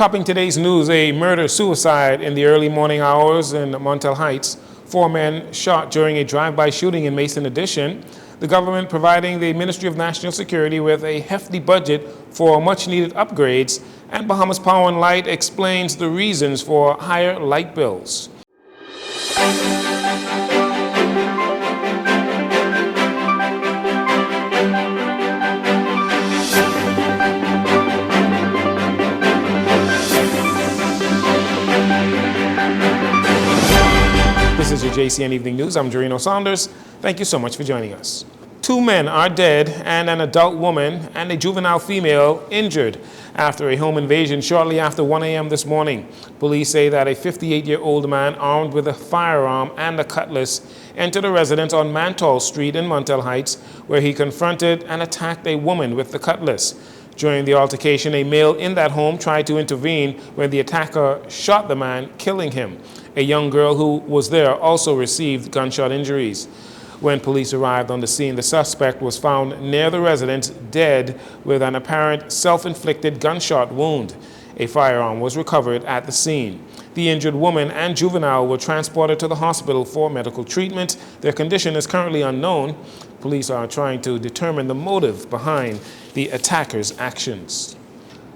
Topping today's news, a murder-suicide in the early morning hours in Montel Heights. 4 men shot during a drive-by shooting in Mason Addition. The government providing the Ministry of National Security with a hefty budget for much-needed upgrades, and Bahamas Power and Light explains the reasons for higher light bills. This is your Jcn Evening News. I'm Jcn Saunders. Thank you so much for joining us. 2 men are dead and an adult woman and a juvenile female injured after a home invasion shortly after 1 a.m. this morning. Police say that a 58-year-old man armed with a firearm and a cutlass entered a residence on Mantall Street in Montel Heights, where he confronted and attacked a woman with the cutlass. During the altercation, a male in that home tried to intervene when the attacker shot the man, killing him. A young girl who was there also received gunshot injuries. When police arrived on the scene, the suspect was found near the residence dead with an apparent self-inflicted gunshot wound. A firearm was recovered at the scene. The injured woman and juvenile were transported to the hospital for medical treatment. Their condition is currently unknown. Police are trying to determine the motive behind the attacker's actions.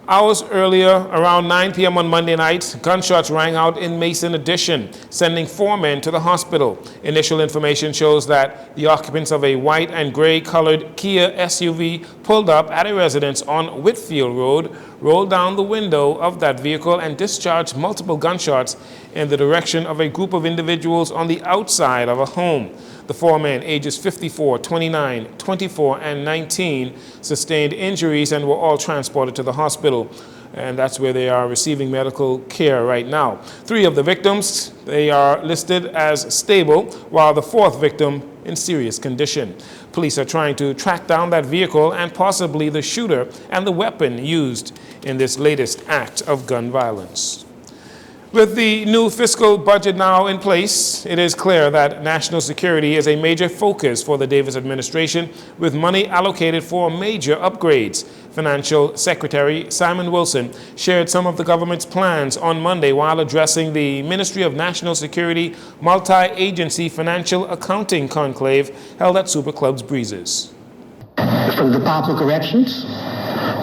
Hours earlier, around 9 p.m. on Monday night, gunshots rang out in Mason Addition, sending 4 men to the hospital. Initial information shows that the occupants of a white and gray-colored Kia SUV pulled up at a residence on Whitfield Road, rolled down the window of that vehicle, and discharged multiple gunshots in the direction of a group of individuals on the outside of a home. The 4 men, ages 54, 29, 24, and 19, sustained injuries and were all transported to the hospital. And that's where they are receiving medical care right now. 3 of the victims, they are listed as stable, while the 4th victim in serious condition. Police are trying to track down that vehicle and possibly the shooter and the weapon used in this latest act of gun violence. With the new fiscal budget now in place, it is clear that national security is a major focus for the Davis administration, with money allocated for major upgrades. Financial Secretary Simon Wilson shared some of the government's plans on Monday while addressing the Ministry of National Security Multi-Agency Financial Accounting Conclave held at Super Club's Breezes. From the Department of Corrections,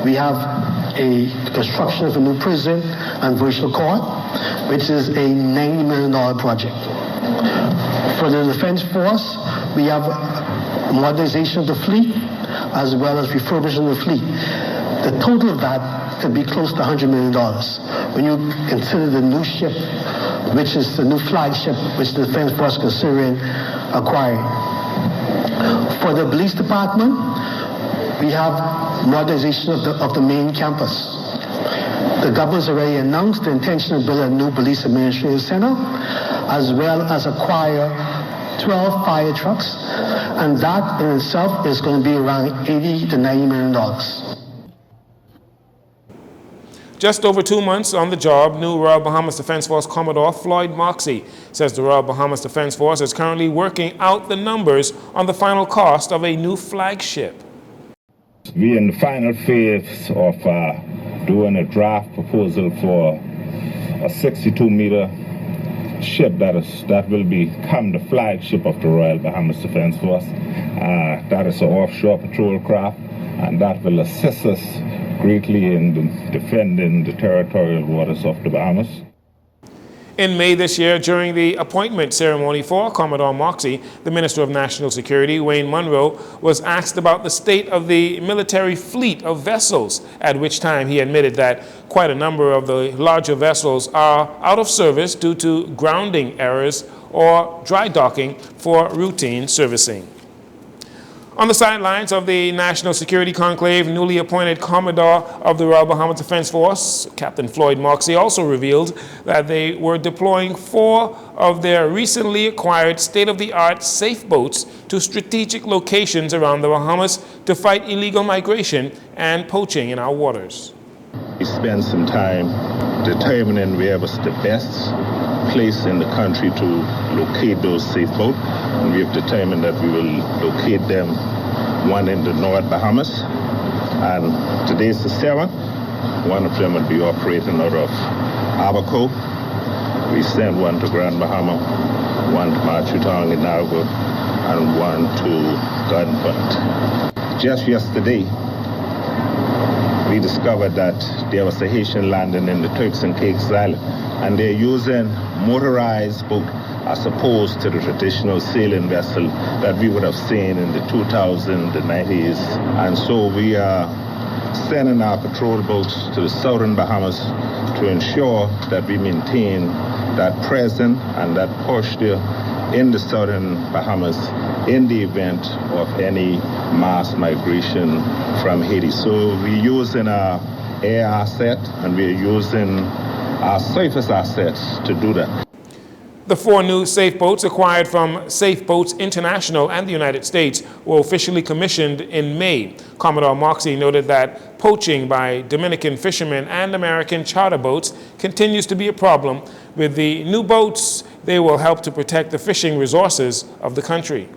we have a construction of a new prison and virtual court, which is a $90 million project. For the Defense Force, we have modernization of the fleet as well as refurbishing the fleet. The total of that could be close to $100 million. When you consider the new ship, which is the new flagship, which the Defense Force is considering acquiring. For the police department, we have modernization of the main campus. The government's already announced the intention to build a new police administrative center, as well as acquire 12 fire trucks, and that in itself is going to be around $80 to $90 million. Just over 2 months on the job, new Royal Bahamas Defense Force Commodore Floyd Moxey says the Royal Bahamas Defense Force is currently working out the numbers on the final cost of a new flagship. We're in the final phase of doing a draft proposal for a 62-meter ship that will become the flagship of the Royal Bahamas Defense Force. That is an offshore patrol craft, and that will assist us greatly in defending the territorial waters of the Bahamas. In May this year, during the appointment ceremony for Commodore Moxey, the Minister of National Security, Wayne Munro, was asked about the state of the military fleet of vessels, at which time he admitted that quite a number of the larger vessels are out of service due to grounding errors or dry docking for routine servicing. On the sidelines of the National Security Conclave, newly appointed Commodore of the Royal Bahamas Defense Force, Captain Floyd Moxey, also revealed that they were deploying 4 of their recently acquired state-of-the-art safe boats to strategic locations around the Bahamas to fight illegal migration and poaching in our waters. We spent some time determining where was the best place in the country to locate those safe boats, and we have determined that we will locate them, one in the North Bahamas, and today's the 7th, One of them will be operating out of Abaco. We sent one to Grand Bahama, one to Machutong in Nargo, and one to Garden Point. Just yesterday, we discovered that there was a Haitian landing in the Turks and Caicos Island, and they're using motorized boat as opposed to the traditional sailing vessel that we would have seen in the 2000s, the 90s. And so we are sending our patrol boats to the southern Bahamas to ensure that we maintain that presence and that posture in the southern Bahamas in the event of any mass migration from Haiti. So we're using our air asset and we're using our surface assets to do that. The 4 new safe boats acquired from Safe Boats International and the United States were officially commissioned in May. Commodore Moxie noted that poaching by Dominican fishermen and American charter boats continues to be a problem. With the new boats, they will help to protect the fishing resources of the country.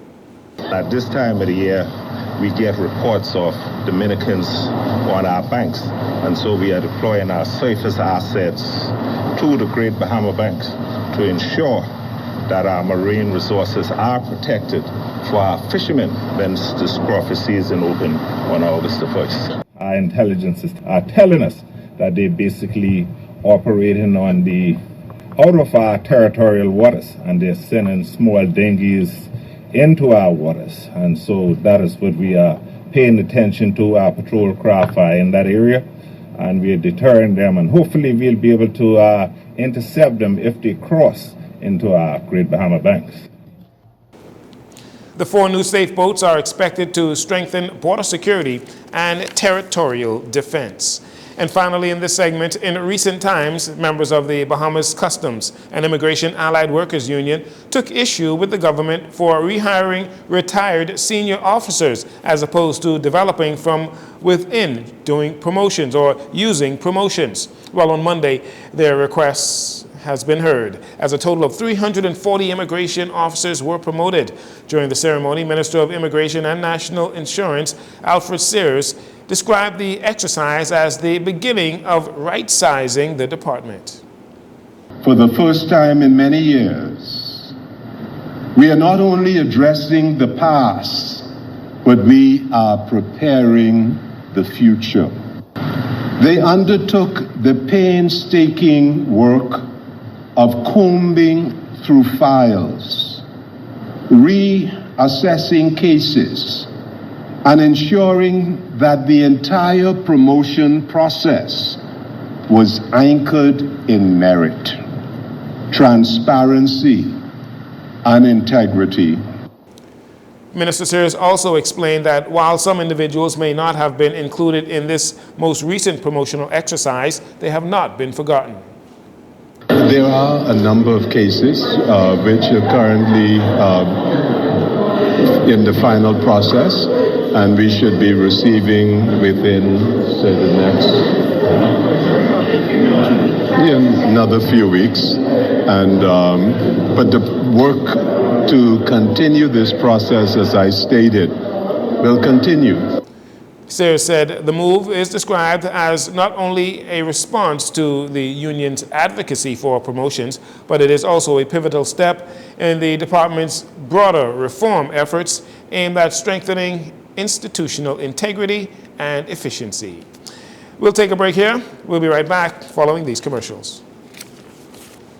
At this time of the year, we get reports of Dominicans on our banks, and so we are deploying our surface assets to the Great Bahama Banks to ensure that our marine resources are protected for our fishermen when this crawfish season open on August the 1st. Our intelligences are telling us that they're basically operating on the out of our territorial waters, and they're sending small dinghies into our waters. And so that is what we are paying attention to. Our patrol craft are in that area, and we're deterring them, and hopefully we'll be able to intercept them if they cross into our Great Bahama Banks. The 4 new safe boats are expected to strengthen border security and territorial defense. And finally, in this segment, in recent times, members of the Bahamas Customs and Immigration Allied Workers Union took issue with the government for rehiring retired senior officers as opposed to developing from within doing promotions or using promotions. Well, on Monday, their requests has been heard, as a total of 340 immigration officers were promoted. During the ceremony, Minister of Immigration and National Insurance, Alfred Sears, described the exercise as the beginning of right-sizing the department. For the first time in many years, we are not only addressing the past, but we are preparing the future. They undertook the painstaking work of combing through files, reassessing cases, and ensuring that the entire promotion process was anchored in merit, transparency, and integrity. Minister Sears also explained that while some individuals may not have been included in this most recent promotional exercise, they have not been forgotten. There are a number of cases which are currently in the final process, and we should be receiving within, say, the next another few weeks. And but the work to continue this process, as I stated, will continue. Sears said the move is described as not only a response to the union's advocacy for promotions, but it is also a pivotal step in the department's broader reform efforts aimed at strengthening institutional integrity and efficiency. We'll take a break here. We'll be right back following these commercials.